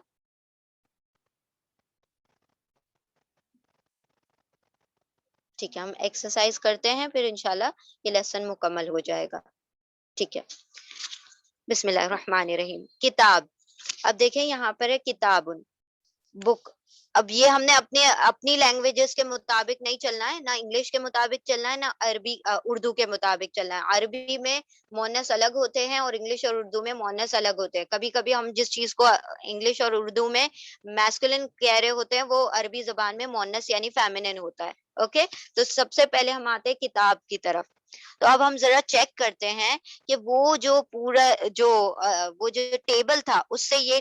ٹھیک ہے، ہم ایکسرسائز کرتے ہیں پھر انشاءاللہ یہ لیسن مکمل ہو جائے گا. ٹھیک ہے، بسم اللہ الرحمن الرحیم. کتاب. اب دیکھیں یہاں پر ہے کتاب، بک. اب یہ ہم نے اپنی لینگویجز کے مطابق نہیں چلنا ہے، نہ انگلش کے مطابق چلنا ہے، نہ عربی اردو کے مطابق چلنا ہے. عربی میں مؤنث الگ ہوتے ہیں اور انگلش اور اردو میں مؤنث الگ ہوتے ہیں. کبھی کبھی ہم جس چیز کو انگلش اور اردو میں میسکولن کہہ رہے ہوتے ہیں وہ عربی زبان میں مؤنث یعنی فیمنن ہوتا ہے. اوکے، تو سب سے پہلے ہم آتے ہیں کتاب کی طرف. تو اب ہم ذرا چیک کرتے ہیں کہ وہ جو پورا وہ جو ٹیبل تھا اس سے یہ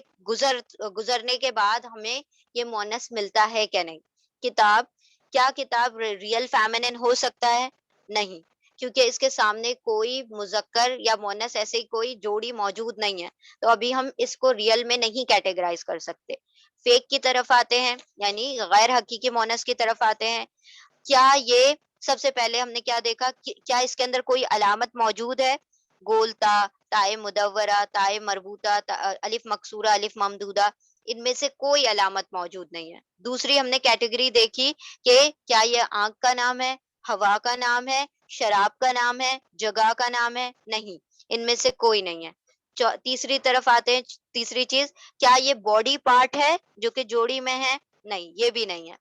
گزرنے کے بعد ہمیں یہ مؤنث ملتا ہے کہ نہیں. کتاب، کیا کتاب ریئل فیمنن ہو سکتا ہے؟ نہیں، کیونکہ اس کے سامنے کوئی مذکر یا مؤنث ایسے کوئی جوڑی موجود نہیں ہے، تو ابھی ہم اس کو ریئل میں نہیں کیٹیگرائز کر سکتے. فیک کی طرف آتے ہیں یعنی غیر حقیقی مؤنث کی طرف آتے ہیں. کیا یہ سب سے پہلے ہم نے کیا دیکھا، کیا اس کے اندر کوئی علامت موجود ہے؟ گولتا، تائے مدورہ، تائے مربوطہ، الف مکسورہ، الف ممدودہ، ان میں سے کوئی علامت موجود نہیں ہے. دوسری ہم نے کیٹیگری دیکھی کہ کیا یہ آنکھ کا نام ہے، ہوا کا نام ہے، شراب کا نام ہے, جگہ کا نام ہے, نہیں, ان میں سے کوئی نہیں ہے. تیسری طرف آتے ہیں, تیسری چیز, کیا یہ باڈی پارٹ ہے جو کہ جوڑی میں ہے؟ نہیں, یہ بھی نہیں ہے.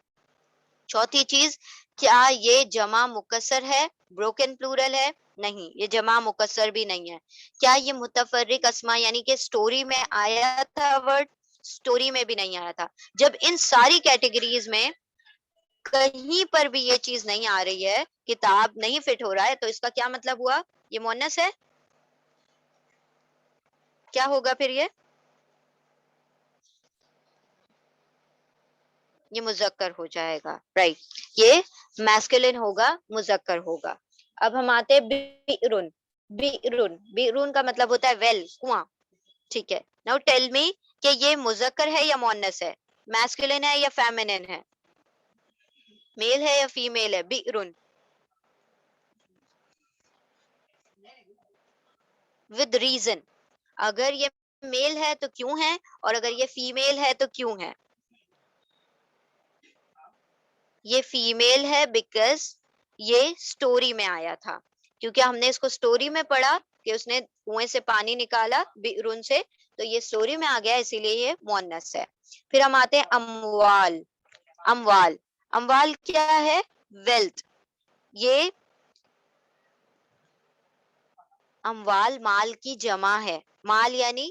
چوتھی چیز, کیا یہ جمع مکسر ہے, بروکن پلورل ہے؟ نہیں, یہ جمع مکسر بھی نہیں ہے. کیا یہ متفرق اسما یعنی کہ سٹوری میں آیا تھا ورڈ؟ سٹوری میں بھی نہیں آیا تھا. جب ان ساری کیٹیگریز میں کہیں پر بھی یہ چیز نہیں آ رہی ہے, کتاب نہیں فٹ ہو رہا ہے, تو اس کا کیا مطلب ہوا؟ یہ مؤنث ہے. کیا ہوگا پھر؟ یہ مذکر ہو جائے گا, رائٹ. یہ میسکلن ہوگا, مذکر ہوگا. اب ہم آتے بیرون. بیرون, بیرون کا مطلب ہوتا ہے ویل, کنواں. ٹھیک ہے, ناؤ ٹیل می کہ یہ مذکر ہے یا مؤنث ہے, میسکلن ہے یا فیمینن ہے, میل ہے یا فیمیل ہے؟ بیرون ود ریزن. اگر یہ میل ہے تو کیوں ہے, اور اگر یہ فیمیل ہے تو کیوں ہے؟ یہ فیمیل ہے بیکاز یہ سٹوری میں آیا تھا, کیونکہ ہم نے اس کو سٹوری میں پڑھا کہ اس نے کنویں سے پانی نکالا بیرون سے, تو یہ سٹوری میں آ گیا, اسی لیے یہ مؤنث ہے. پھر ہم آتے ہیں اموال. اموال, اموال کیا ہے؟ ویلتھ. یہ اموال مال کی جمع ہے, مال یعنی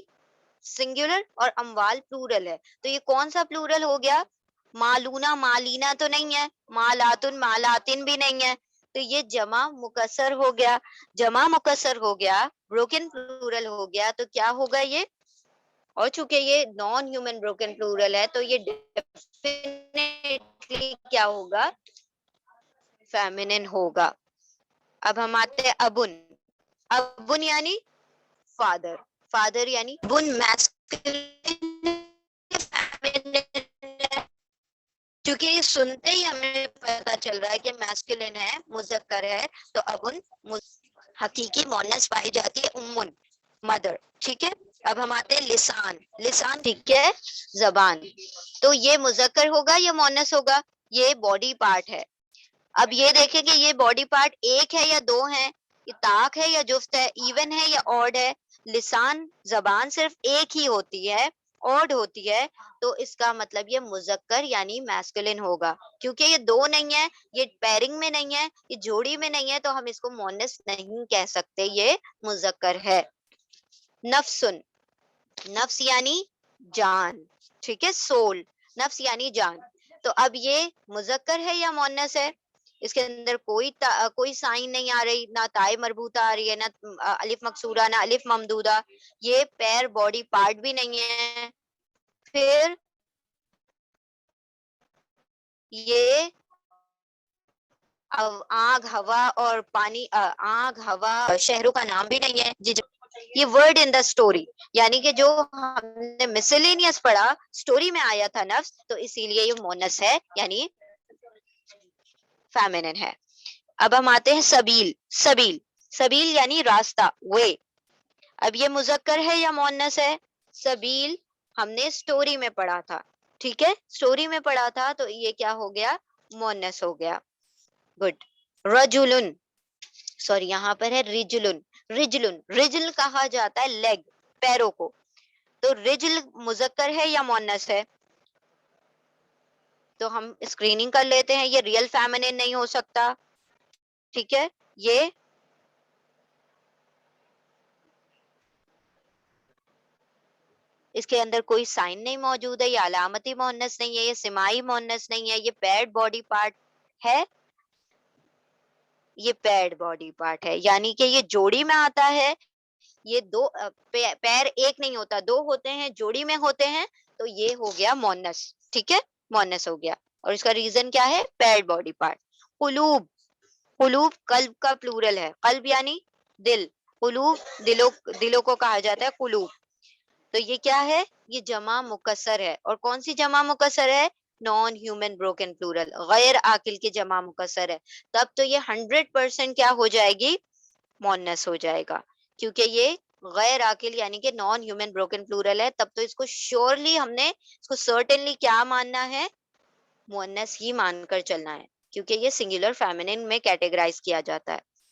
سنگولر اور اموال پلورل ہے, تو یہ کون سا پلورل ہو گیا؟ مالونا مالینا تو نہیں ہے, مالاتن مالاتن بھی نہیں ہے, تو یہ جمع مکسر ہو گیا. جمع مکسر ہو گیا, بروکن پلورل ہو گیا, تو کیا ہوگا یہ؟ اور چونکہ یہ نان ہیومن بروکن پلورل ہے, تو یہ ڈیفینیٹلی کیا ہوگا؟ فیمینن ہوگا. اب ہم آتے ہیں ابن. ابن یعنی فادر. فادر یعنی ابن میسکلن, کیونکہ یہ سنتے ہی ہمیں پتا چل رہا ہے کہ میسکلن ہے, مذکر ہے, تو ابن حقیقی مؤنث پائی جاتی ہے امن, مدر. ٹھیک ہے, اب ہم آتے ہیں لسان. لسان ٹھیک ہے, زبان. تو یہ مذکر ہوگا یا مؤنث ہوگا؟ یہ باڈی پارٹ ہے. اب یہ دیکھیں کہ یہ باڈی پارٹ ایک ہے یا دو ہے, یہ طاق ہے یا جفت ہے, ایون ہے یا آڈ ہے؟ لسان زبان صرف ایک ہی ہوتی ہے, آڈ ہوتی ہے, تو اس کا مطلب یہ مذکر یعنی میسکلن ہوگا. کیونکہ یہ دو نہیں ہے, یہ پیرنگ میں نہیں ہے, یہ جوڑی میں نہیں ہے, تو ہم اس کو مؤنث نہیں کہہ سکتے, یہ مذکر ہے. نفسن, نفس یعنی جان. ٹھیک ہے, سول, نفس یعنی جان. تو اب یہ مذکر ہے یا مؤنث ہے؟ اس کے اندر کوئی سائن نہیں آ رہی, نہ تائے مربوطہ آ رہی ہے, نہ الف مقصورہ, نہ الف ممدودہ. یہ پیر باڈی پارٹ بھی نہیں ہے. پھر یہ آگ ہوا اور پانی, آگ ہوا شہروں کا نام بھی نہیں ہے. یہ ورڈ ان دا اسٹوری, یعنی کہ جو ہم نے مسلینیس پڑھا, اسٹوری میں آیا تھا نفس, تو اسی لیے یہ مؤنث ہے یعنی فیمینن ہے. اب ہم آتے ہیں سبیل. سبیل, سبیل یعنی راستہ, وے. اب یہ مذکر ہے یا مؤنث ہے؟ سبیل ہم نے سٹوری میں پڑھا تھا. ٹھیک ہے, سٹوری میں پڑھا تھا, تو یہ کیا ہو گیا؟ مؤنث ہو گیا. گڈ. رجلن, سوری یہاں پر ہے رجلن. رجلن, رجل کہا جاتا ہے لیگ, پیروں کو, تو رجل مذکر ہے یا مؤنث ہے؟ تو ہم اسکریننگ کر لیتے ہیں, یہ ریئل فیمینن نہیں ہو سکتا. ٹھیک ہے, یہ اس کے اندر کوئی سائن نہیں موجود ہے, یہ علامتی مؤنث نہیں ہے, یہ سمائی مؤنث نہیں ہے, یہ پیڈ باڈی پارٹ ہے, یہ پیڈ باڈی پارٹ ہے, یعنی کہ یہ جوڑی میں آتا ہے. یہ دو پیر ایک نہیں ہوتا, دو ہوتے ہیں, جوڑی میں ہوتے ہیں, تو یہ ہو گیا مؤنث. ٹھیک ہے, مؤنث ہو گیا, اور اس کا ریزن کیا ہے؟ پیڈ باڈی پارٹ. قلوب, قلوب قلب کا پلورل ہے, قلب یعنی دل, قلوب دلوں کو کہا جاتا ہے قلوب. تو یہ کیا ہے؟ یہ جمع مکسر ہے, اور کون سی جمع مکسر ہے؟ نان ہیومن بروکن پلورل, غیر عاقل کی جمع مکسر ہے. تب تو یہ 100% کیا ہو جائے گی؟ مؤنث ہو جائے گا, کیونکہ یہ غیر عاقل یعنی کہ نان ہیومن بروکن پلورل ہے. تب تو اس کو شیورلی ہم نے اس کو سرٹنلی کیا ماننا ہے؟ مؤنث ہی مان کر چلنا ہے, کیونکہ یہ سنگولر فیمینن میں کیٹیگرائز کیا جاتا ہے.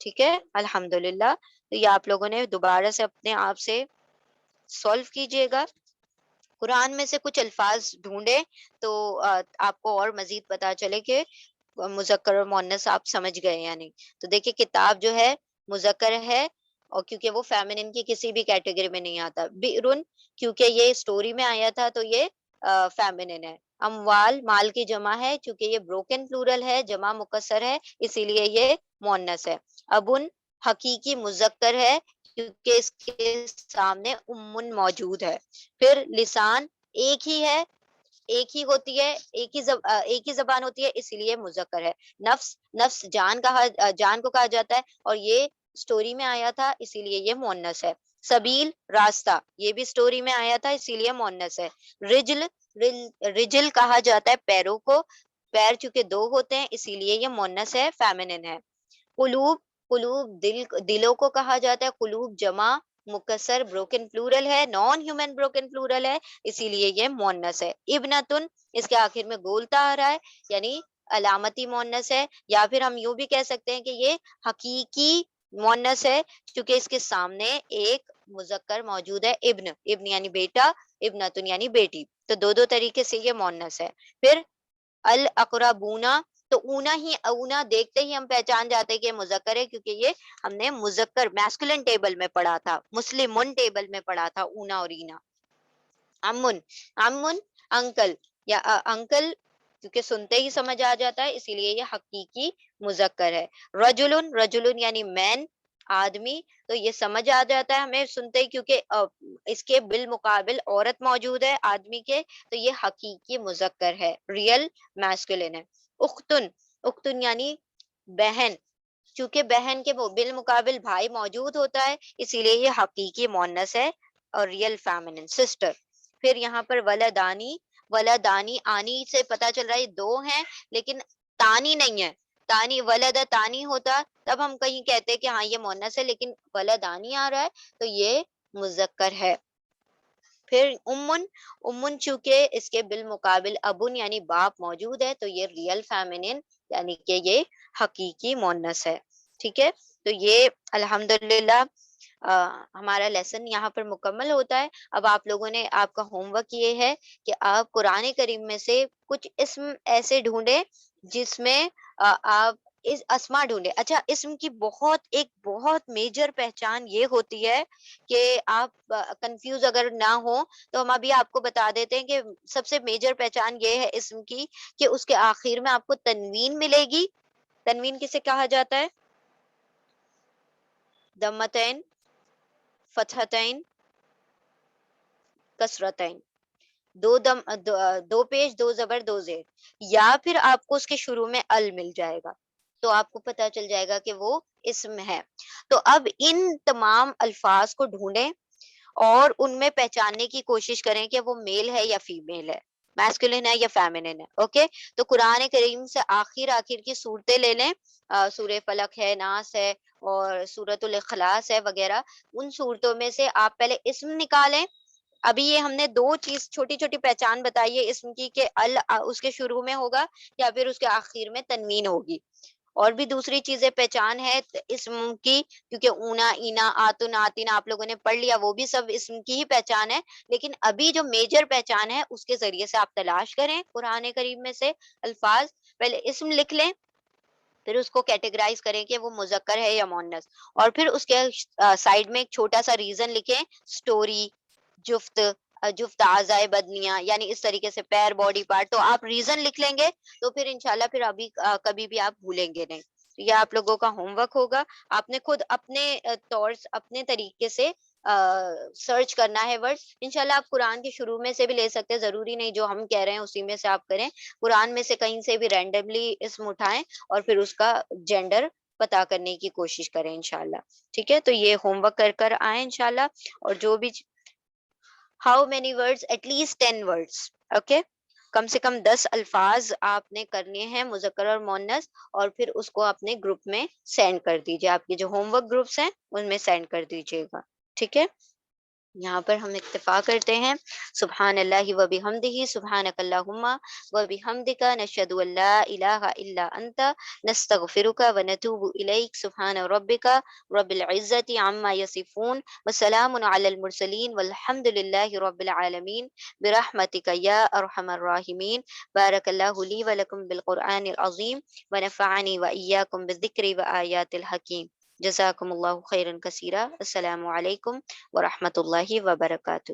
ٹھیک ہے الحمدللہ. تو یہ آپ لوگوں نے دوبارہ سے اپنے آپ سے سولو کیجئے گا. قرآن میں سے کچھ الفاظ ڈھونڈے تو آپ کو اور مزید پتا چلے کہ مذکر اور مؤنث آپ سمجھ گئے یا نہیں. تو دیکھیے کتاب جو ہے مذکر ہے، اور کیونکہ وہ فیمنن کی کسی بھی کیٹیگری میں نہیں آتا. بیرن کیونکہ یہ اسٹوری میں آیا تھا تو یہ فیمنن ہے. اموال مال کی جمع ہے، چونکہ یہ بروکن پلورل ہے، جمع مکسر ہے، اسی لیے یہ مؤنث ہے. ابن حقیقی مذکر ہے کیونکہ اس کے سامنے امن موجود ہے. پھر لسان ایک ہی ہے، ایک ہی ہوتی ہے، ایک ہی زبان ہوتی ہے، اسی لیے مذکر ہے. نفس نفس جان کو کہا جاتا ہے، اور یہ اسٹوری میں آیا تھا اسی لیے یہ مؤنث ہے. سبیل راستہ، یہ بھی اسٹوری میں آیا تھا اسی لیے مؤنث ہے. رجل رجل کہا جاتا ہے پیروں کو، پیر چونکہ دو ہوتے ہیں اسی لیے یہ مؤنث ہے، فیمنن ہے. قلوب قلوب دلوں کو کہا جاتا ہے، قلوب جمع مکسر بروکن پلورل ہے، نان ہیومن بروکن پلورل ہے، اسی لیے یہ مؤنث ہے. ابنتن اس کے آخر میں گولتا آ رہا ہے، یعنی علامتی مؤنث ہے. یا پھر ہم یوں بھی کہہ سکتے ہیں کہ یہ حقیقی مؤنث ہے کیونکہ اس کے سامنے ایک مذکر موجود ہے، ابن. ابن یعنی بیٹا، ابنتن یعنی بیٹی. تو دو طریقے سے یہ مؤنث ہے. پھر الاقربونا، تو اونا دیکھتے ہی ہم پہچان جاتے ہیں کہ یہ مذکر ہے کیونکہ یہ ہم نے مذکر میسکولن ٹیبل میں پڑھا تھا، مسلمن ٹیبل میں پڑھا تھا اونا اور اینا. امن امن انکل یا انکل کیونکہ سنتے ہی سمجھ آ جاتا ہے اسی لیے یہ حقیقی مذکر ہے. رجلن رجلن یعنی مین آدمی، تو یہ سمجھ آ جاتا ہے ہمیں سنتے ہی کیونکہ اس کے بالمقابل عورت موجود ہے آدمی کے، تو یہ حقیقی مذکر ہے، ریئل میسکولن ہے. اختن اختن یعنی بہن، چونکہ بہن کے بالمقابل بھائی موجود ہوتا ہے اسی لیے یہ حقیقی مؤنث ہے اور ریئل فیمنن، سسٹر. پھر یہاں پر ولدانی، ولدانی آنی سے پتا چل رہا ہے یہ دو ہیں لیکن تانی نہیں ہے. تانی ولد تانی ہوتا تب ہم کہیں کہتے کہ ہاں یہ مؤنث ہے، لیکن ولدانی آ رہا ہے تو یہ مذکر ہے. پھر امن چونکہ اس کے بالمقابل ابن یعنی باپ موجود ہے تو یہ ریئل فیمنن یعنی کہ یہ حقیقی مؤنث ہے. ٹھیک ہے، تو یہ الحمدللہ ہمارا لیسن یہاں پر مکمل ہوتا ہے. اب آپ لوگوں نے، آپ کا ہوم ورک یہ ہے کہ آپ قرآن کریم میں سے کچھ اسم ایسے ڈھونڈے جس میں آپ اس اسما ڈھونڈے. اچھا، اسم کی ایک بہت میجر پہچان یہ ہوتی ہے کہ آپ کنفیوز اگر نہ ہو تو ہم ابھی آپ کو بتا دیتے ہیں کہ سب سے میجر پہچان یہ ہے اسم کی کہ اس کے آخر میں آپ کو تنوین ملے گی. تنوین کسے کہا جاتا ہے؟ دمتین، فتحتین، کسرتین، دو پیش، دو زبر، دو زیر. یا پھر آپ کو اس کے شروع میں ال مل جائے گا تو آپ کو پتا چل جائے گا کہ وہ اسم ہے. تو اب ان تمام الفاظ کو ڈھونڈیں اور ان میں پہچاننے کی کوشش کریں کہ وہ میل ہے یا فیمیل ہے، میسکولن ہے یا فیمنن ہے. اوکے، تو قرآن کریم سے آخر کی صورتیں لے لیں. سورہ فلق ہے، ناس ہے اور سورۃ الاخلاص ہے وغیرہ. ان صورتوں میں سے آپ پہلے اسم نکالیں. ابھی یہ ہم نے دو چیز چھوٹی چھوٹی پہچان بتائی ہے اسم کی کہ ال اس کے شروع میں ہوگا یا پھر اس کے آخر میں تنوین ہوگی. اور بھی دوسری چیزیں پہچان ہے اسم کی، کیونکہ اونا، اینا، آتن، آتین آپ لوگوں نے پڑھ لیا، وہ بھی سب اسم کی ہی پہچان ہے. لیکن ابھی جو میجر پہچان ہے اس کے ذریعے سے آپ تلاش کریں قرآن کریم میں سے الفاظ. پہلے اسم لکھ لیں، پھر اس کو کیٹیگرائز کریں کہ وہ مذکر ہے یا مؤنث، اور پھر اس کے سائڈ میں ایک چھوٹا سا ریزن لکھیں، سٹوری، جفت، جفت اعضائے بدنیاں، یعنی اس طریقے سے پیر، باڈی پارٹ. تو آپ ریزن لکھ لیں گے تو پھر انشاءاللہ پھر ابھی کبھی بھی آپ بھولیں گے نہیں. یہ آپ لوگوں کا ہوم ورک ہوگا. آپ نے خود اپنے طور اپنے طریقے سے سرچ کرنا ہے ورڈ. انشاءاللہ آپ قرآن کے شروع میں سے بھی لے سکتے ہیں، ضروری نہیں جو ہم کہہ رہے ہیں اسی میں سے آپ کریں. قرآن میں سے کہیں سے بھی رینڈملی اسم اٹھائیں اور پھر اس کا جینڈر پتا کرنے کی کوشش کریں انشاءاللہ. ٹھیک ہے، تو یہ ہوم ورک کر آئیں انشاءاللہ. اور جو بھی how many words, at least 10 words. Okay, کم سے کم 10 الفاظ آپ نے کرنے ہیں مذکر اور مؤنث، اور پھر اس کو اپنے گروپ میں سینڈ کر دیجیے. آپ کے جو ہوم ورک گروپس ہیں ان میں سینڈ کر دیجیے گا. ٹھیک ہے، یہاں پر ہم اکتفا کرتے ہیں. سبحان اللہ و بحمدہ سبحانک اللہم و بحمدک نشہد ان لا الہ الا انت نستغفرک و نتوب الیک سبحان ربک رب العزت عما یصفون وسلام علی المرسلین والحمد للہ رب العالمین برحمتک یا ارحم الراحمین بارک اللہ لی و لکم بالقرآن العظیم ونفعنی و ایاکم بالذکر و آیات الحکیم جزاکم اللہ خیرا کثیرا السلام علیکم ورحمۃ اللہ وبرکاتہ.